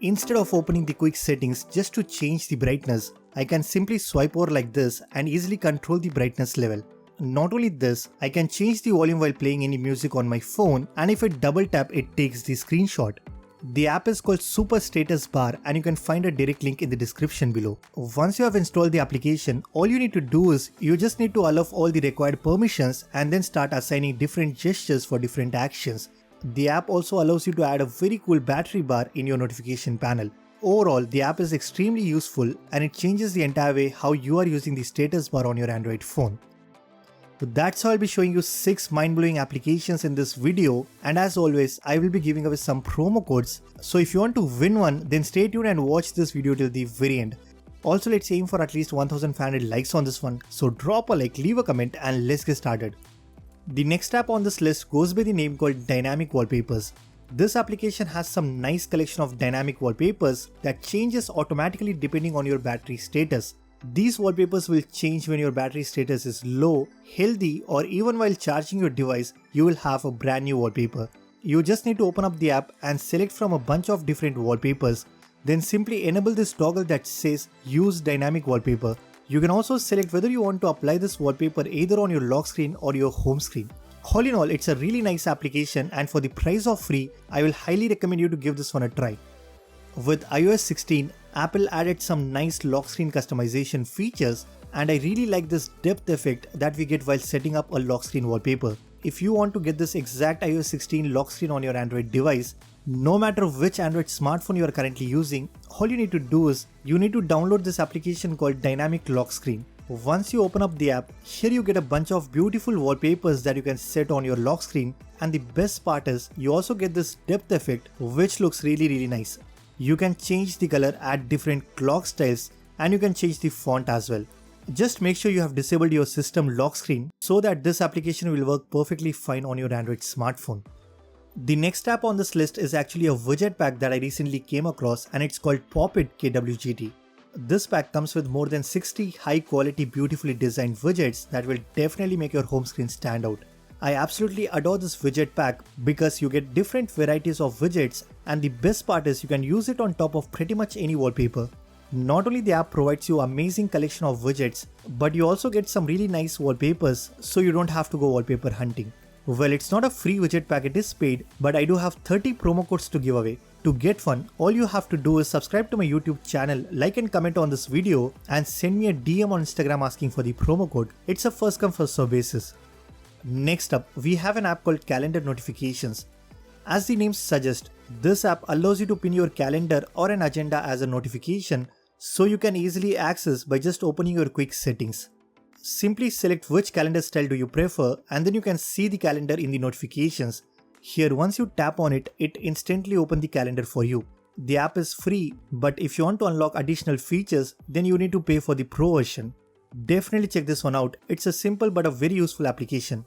Instead of opening the quick settings just to change the brightness, I can simply swipe over like this and easily control the brightness level. Not only this, I can change the volume while playing any music on my phone, and if I double tap, it takes the screenshot. The app is called Super Status Bar and you can find a direct link in the description below. Once you have installed the application, all you need to do is you just need to allow all the required permissions and then start assigning different gestures for different actions. The app also allows you to add a very cool battery bar in your notification panel. Overall, the app is extremely useful and it changes the entire way how you are using the status bar on your Android phone. So that's how I'll be showing you 6 mind-blowing applications in this video, and as always I will be giving away some promo codes, so if you want to win one then stay tuned and watch this video till the very end. Also, let's aim for at least 1500 likes on this one, so drop a like, leave a comment and let's get started. The next app on this list goes by the name called Dynamic Wallpapers. This application has some nice collection of dynamic wallpapers that changes automatically depending on your battery status. These wallpapers will change when your battery status is low, healthy, or even while charging your device, you will have a brand new wallpaper. You just need to open up the app and select from a bunch of different wallpapers. Then simply enable this toggle that says Use Dynamic Wallpaper. You can also select whether you want to apply this wallpaper either on your lock screen or your home screen. All in all, it's a really nice application, and for the price of free, I will highly recommend you to give this one a try. With iOS 16, Apple added some nice lock screen customization features, and I really like this depth effect that we get while setting up a lock screen wallpaper. If you want to get this exact iOS 16 lock screen on your Android device, no matter which Android smartphone you are currently using, all you need to do is you need to download this application called Dynamic Lock Screen. Once you open up the app, here you get a bunch of beautiful wallpapers that you can set on your lock screen, and the best part is you also get this depth effect which looks really nice. You can change the color, add different clock styles, and you can change the font as well. Just make sure you have disabled your system lock screen so that this application will work perfectly fine on your Android smartphone. The next app on this list is actually a widget pack that I recently came across, and it's called Pop-It KWGT. This pack comes with more than 60 high quality beautifully designed widgets that will definitely make your home screen stand out. I absolutely adore this widget pack because you get different varieties of widgets, and the best part is you can use it on top of pretty much any wallpaper. Not only the app provides you amazing collection of widgets, but you also get some really nice wallpapers, so you don't have to go wallpaper hunting. Well, it's not a free widget pack, it is paid, but I do have 30 promo codes to give away. To get one, all you have to do is subscribe to my YouTube channel, like and comment on this video, and send me a DM on Instagram asking for the promo code. It's a first come first serve basis. Next up, we have an app called Calendar Notifications. As the name suggests, this app allows you to pin your calendar or an agenda as a notification, so you can easily access by just opening your quick settings. Simply select which calendar style do you prefer, and then you can see the calendar in the notifications. Here, once you tap on it, it instantly opens the calendar for you. The app is free, but if you want to unlock additional features, then you need to pay for the pro version. Definitely check this one out. It's a simple but a very useful application.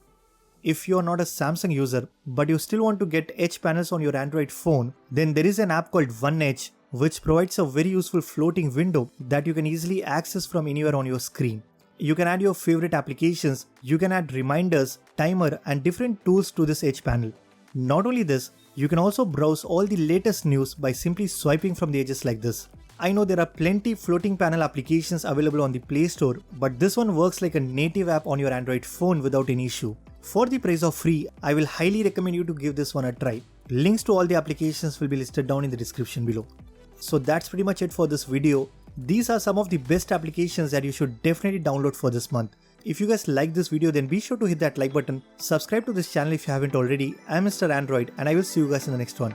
If you are not a Samsung user but you still want to get edge panels on your Android phone, then there is an app called One Edge which provides a very useful floating window that you can easily access from anywhere on your screen. You can add your favorite applications, you can add reminders, timer, and different tools to this edge panel. Not only this, you can also browse all the latest news by simply swiping from the edges like this. I know there are plenty floating panel applications available on the Play Store, but this one works like a native app on your Android phone without any issue. For the price of free, I will highly recommend you to give this one a try. Links to all the applications will be listed down in the description below. So that's pretty much it for this video. These are some of the best applications that you should definitely download for this month. If you guys like this video, then be sure to hit that like button, subscribe to this channel if you haven't already. I'm Mr. Android, and I will see you guys in the next one.